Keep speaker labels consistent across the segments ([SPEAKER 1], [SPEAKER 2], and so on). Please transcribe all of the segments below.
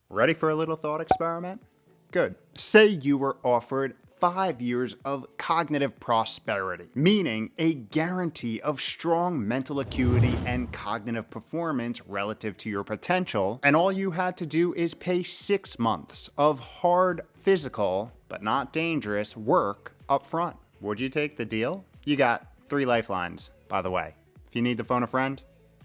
[SPEAKER 1] Ready for a little thought experiment? Good. Say you were offered 5 years of cognitive prosperity, meaning a guarantee of strong mental acuity and cognitive performance relative to your potential, and all you had to do is pay 6 months of hard physical, but not dangerous, work up front. Would you take the deal? You got 3 lifelines, by the way. If you need to phone a friend,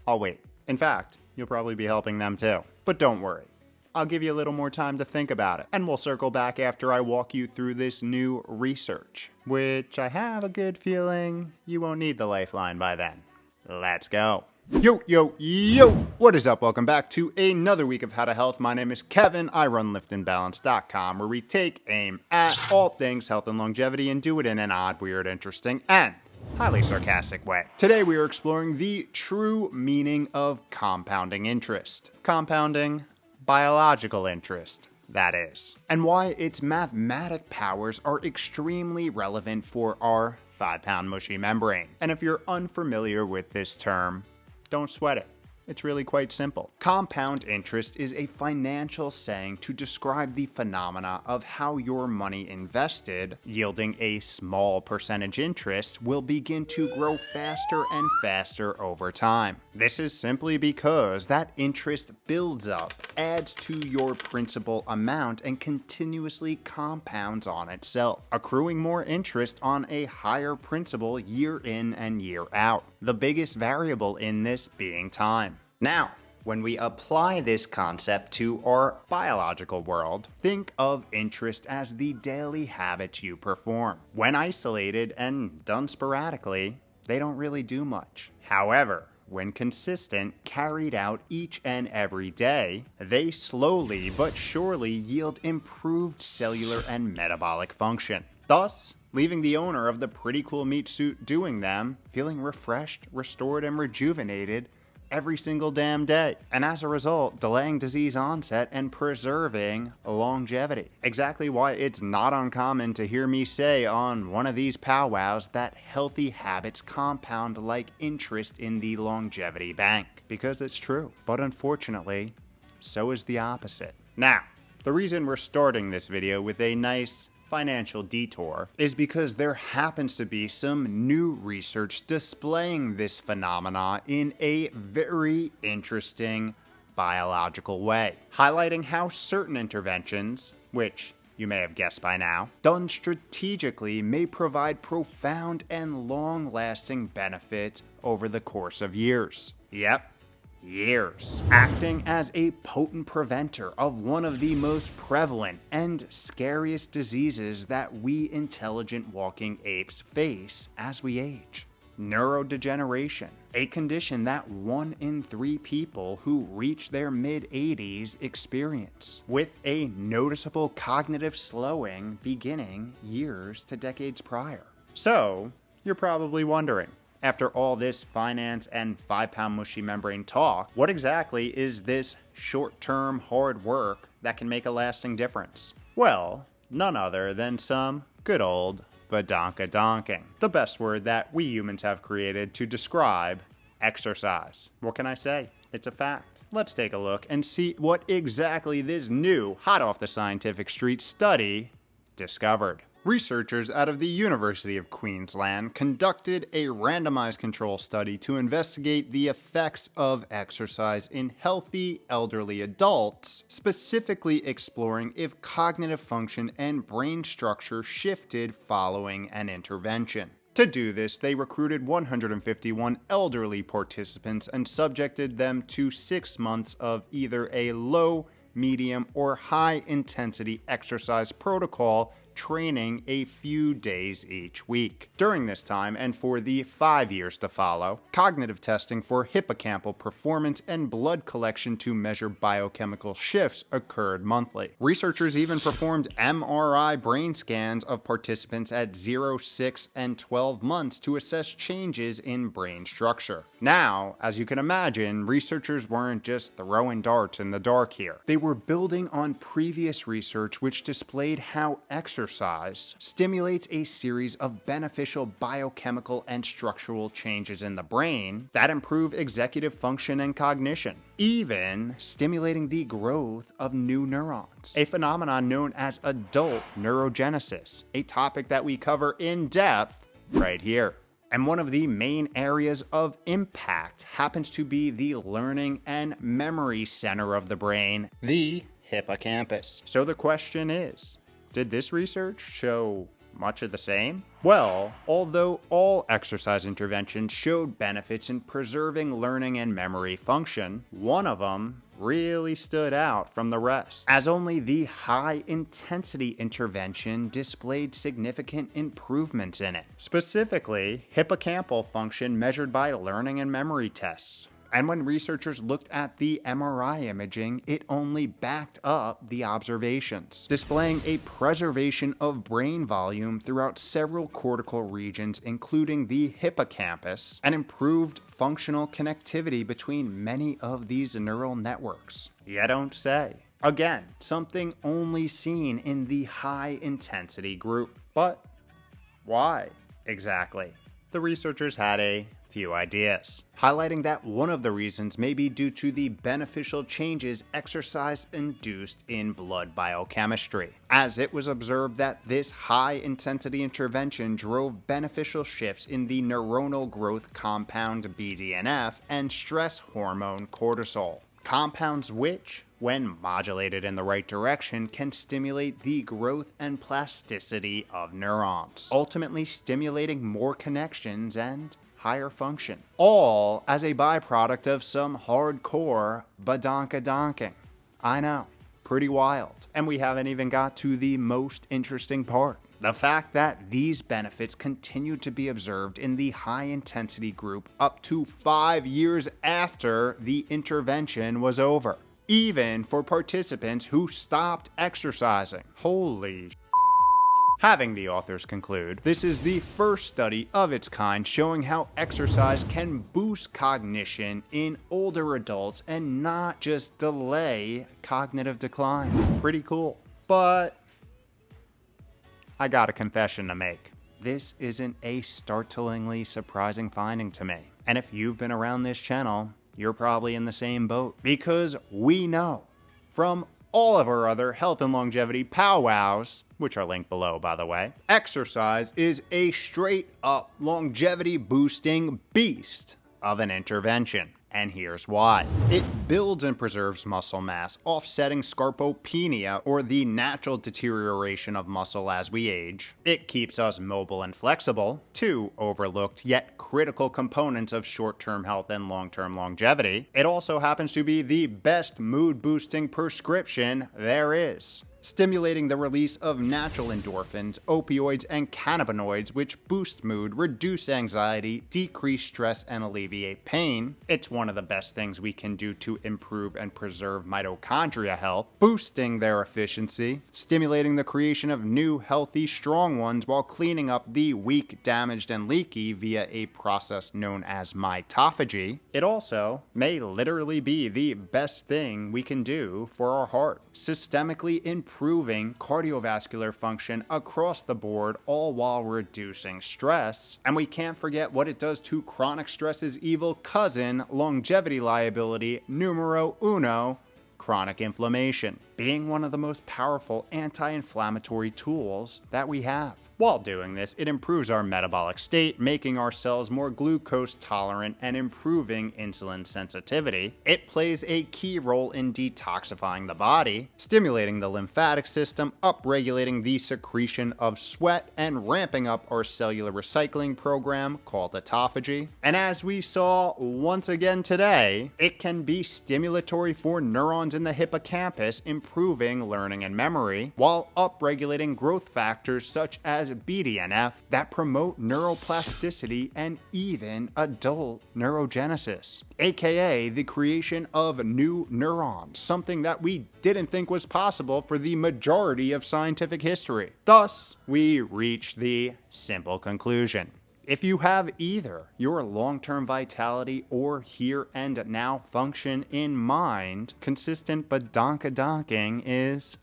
[SPEAKER 1] I'll wait. In fact, you'll probably be helping them too. But don't worry. I'll give you a little more time to think about it, and we'll circle back after I walk you through this new research, which I have a good feeling you won't need the lifeline by then. Let's go. Yo, yo, yo! What is up? Welcome back to another week of How to Health. My name is Kevin. I run liftandbalance.com, where we take aim at all things health and longevity and do it in an odd, weird, interesting, and highly sarcastic way. Today we are exploring the true meaning of compounding interest. Compounding biological interest, that is, and why its mathematic powers are extremely relevant for our 5-pound mushy membrane. And if you're unfamiliar with this term, don't sweat it. It's really quite simple. Compound interest is a financial saying to describe the phenomena of how your money invested, yielding a small percentage interest, will begin to grow faster and faster over time. This is simply because that interest builds up, adds to your principal amount, and continuously compounds on itself, accruing more interest on a higher principal year in and year out. The biggest variable in this being time. Now, when we apply this concept to our biological world, think of interest as the daily habits you perform. When isolated and done sporadically, they don't really do much. However, when consistent, carried out each and every day, they slowly but surely yield improved cellular and metabolic function. Thus, leaving the owner of the pretty cool meat suit doing them feeling refreshed, restored, and rejuvenated every single damn day, and as a result, delaying disease onset and preserving longevity. Exactly why it's not uncommon to hear me say on one of these powwows that healthy habits compound like interest in the longevity bank. Because it's true, but unfortunately, so is the opposite. Now, the reason we're starting this video with a nice financial detour is because there happens to be some new research displaying this phenomena in a very interesting biological way, highlighting how certain interventions, which you may have guessed by now, done strategically may provide profound and long-lasting benefits over the course of years. Yep. Years, acting as a potent preventer of one of the most prevalent and scariest diseases that we intelligent walking apes face as we age. Neurodegeneration, a condition that 1 in 3 people who reach their mid-80s experience, with a noticeable cognitive slowing beginning years to decades prior. So, you're probably wondering, after all this finance and 5-pound mushy membrane talk, what exactly is this short-term hard work that can make a lasting difference? Well, none other than some good old badonkadonking, the best word that we humans have created to describe exercise. What can I say? It's a fact. Let's take a look and see what exactly this new, hot off the scientific street study discovered. Researchers out of the University of Queensland conducted a randomized control study to investigate the effects of exercise in healthy elderly adults, specifically exploring if cognitive function and brain structure shifted following an intervention. To do this, they recruited 151 elderly participants and subjected them to 6 months of either a low, medium, or high intensity exercise protocol, training a few days each week. During this time, and for the 5 years to follow, cognitive testing for hippocampal performance and blood collection to measure biochemical shifts occurred monthly. Researchers even performed MRI brain scans of participants at 0, 6, and 12 months to assess changes in brain structure. Now, as you can imagine, researchers weren't just throwing darts in the dark here. They were building on previous research which displayed how exercise exercise stimulates a series of beneficial biochemical and structural changes in the brain that improve executive function and cognition, even stimulating the growth of new neurons, a phenomenon known as adult neurogenesis, a topic that we cover in depth right here. And one of the main areas of impact happens to be the learning and memory center of the brain, the hippocampus. So the question is, did this research show much of the same? Well, although all exercise interventions showed benefits in preserving learning and memory function, one of them really stood out from the rest, as only the high-intensity intervention displayed significant improvements in it, specifically hippocampal function measured by learning and memory tests. And when researchers looked at the MRI imaging, it only backed up the observations, displaying a preservation of brain volume throughout several cortical regions, including the hippocampus, and improved functional connectivity between many of these neural networks. You don't say. Again, something only seen in the high-intensity group. But why exactly? The researchers had a few ideas, highlighting that one of the reasons may be due to the beneficial changes exercise induced in blood biochemistry, as it was observed that this high-intensity intervention drove beneficial shifts in the neuronal growth compound BDNF and stress hormone cortisol, compounds which, when modulated in the right direction, can stimulate the growth and plasticity of neurons, ultimately stimulating more connections and higher function, all as a byproduct of some hardcore badonkadonking. I know, pretty wild. And we haven't even got to the most interesting part. The fact that these benefits continue to be observed in the high-intensity group up to 5 years after the intervention was over, even for participants who stopped exercising. Holy Having the authors conclude, this is the first study of its kind showing how exercise can boost cognition in older adults and not just delay cognitive decline. Pretty cool. But I got a confession to make. This isn't a startlingly surprising finding to me. And if you've been around this channel, you're probably in the same boat. Because we know from all of our other health and longevity powwows, which are linked below by the way, exercise is a straight up longevity boosting beast of an intervention. And here's why. It builds and preserves muscle mass, offsetting sarcopenia, or the natural deterioration of muscle as we age. It keeps us mobile and flexible, two overlooked yet critical components of short-term health and long-term longevity. It also happens to be the best mood-boosting prescription there is, stimulating the release of natural endorphins, opioids, and cannabinoids, which boost mood, reduce anxiety, decrease stress, and alleviate pain. It's one of the best things we can do to improve and preserve mitochondria health, boosting their efficiency, stimulating the creation of new, healthy, strong ones while cleaning up the weak, damaged, and leaky via a process known as mitophagy. It also may literally be the best thing we can do for our heart, systemically improving cardiovascular function across the board, all while reducing stress. And we can't forget what it does to chronic stress's evil cousin, longevity liability numero uno, chronic inflammation, being one of the most powerful anti-inflammatory tools that we have. While doing this, it improves our metabolic state, making our cells more glucose tolerant and improving insulin sensitivity. It plays a key role in detoxifying the body, stimulating the lymphatic system, upregulating the secretion of sweat, and ramping up our cellular recycling program called autophagy. And as we saw once again today, it can be stimulatory for neurons in the hippocampus, improving learning and memory, while upregulating growth factors such as BDNF that promote neuroplasticity and even adult neurogenesis, aka the creation of new neurons, something that we didn't think was possible for the majority of scientific history. Thus, we reach the simple conclusion. If you have either your long-term vitality or here and now function in mind, consistent badonkadonking is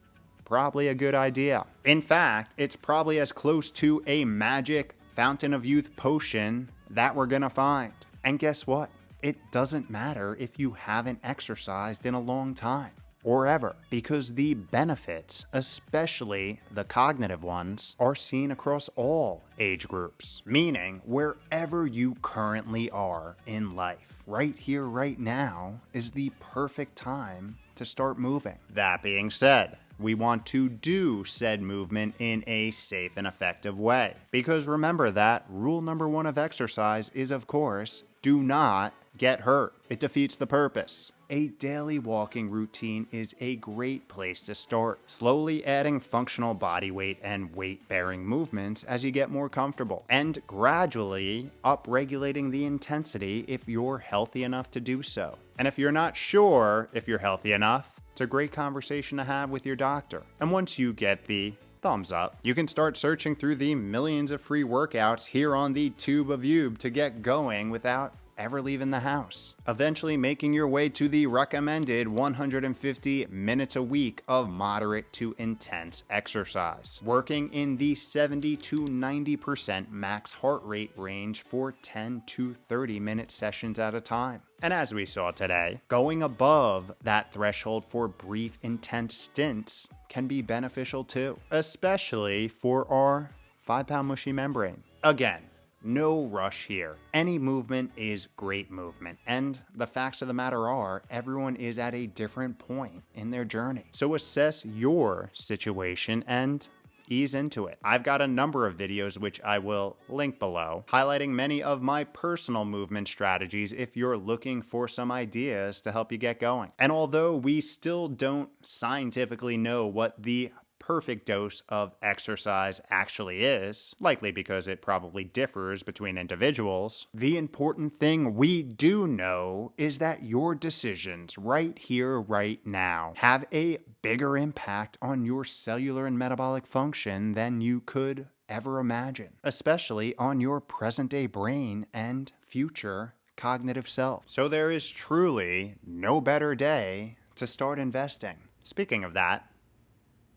[SPEAKER 1] probably a good idea. In fact, it's probably as close to a magic Fountain of Youth potion that we're gonna find. And guess what? It doesn't matter if you haven't exercised in a long time or ever, because the benefits, especially the cognitive ones, are seen across all age groups. Meaning, wherever you currently are in life, right here, right now, is the perfect time to start moving. That being said, we want to do said movement in a safe and effective way. Because remember that rule number one of exercise is, of course, do not get hurt. It defeats the purpose. A daily walking routine is a great place to start, slowly adding functional body weight and weight-bearing movements as you get more comfortable, and gradually up-regulating the intensity if you're healthy enough to do so. And if you're not sure if you're healthy enough, it's a great conversation to have with your doctor. And once you get the thumbs up, you can start searching through the millions of free workouts here on the Tube of Youb to get going without ever leaving the house, eventually making your way to the recommended 150 minutes a week of moderate to intense exercise, working in the 70 to 90% max heart rate range for 10 to 30 minute sessions at a time. And as we saw today, going above that threshold for brief, intense stints can be beneficial too, especially for our 5-pound mushy membrane. Again, no rush here. Any movement is great movement. And the facts of the matter are, everyone is at a different point in their journey. So assess your situation and ease into it. I've got a number of videos which I will link below, highlighting many of my personal movement strategies if you're looking for some ideas to help you get going. And although we still don't scientifically know what the perfect dose of exercise actually is, likely because it probably differs between individuals, the important thing we do know is that your decisions right here, right now, have a bigger impact on your cellular and metabolic function than you could ever imagine, especially on your present-day brain and future cognitive self. So there is truly no better day to start investing. Speaking of that,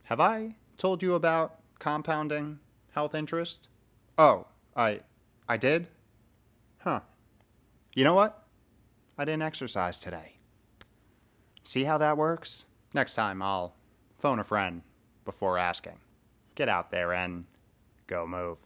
[SPEAKER 1] have I told you about compounding health interest? Oh, I did? Huh. You know what? I didn't exercise today. See how that works? Next time I'll phone a friend before asking. Get out there and go move.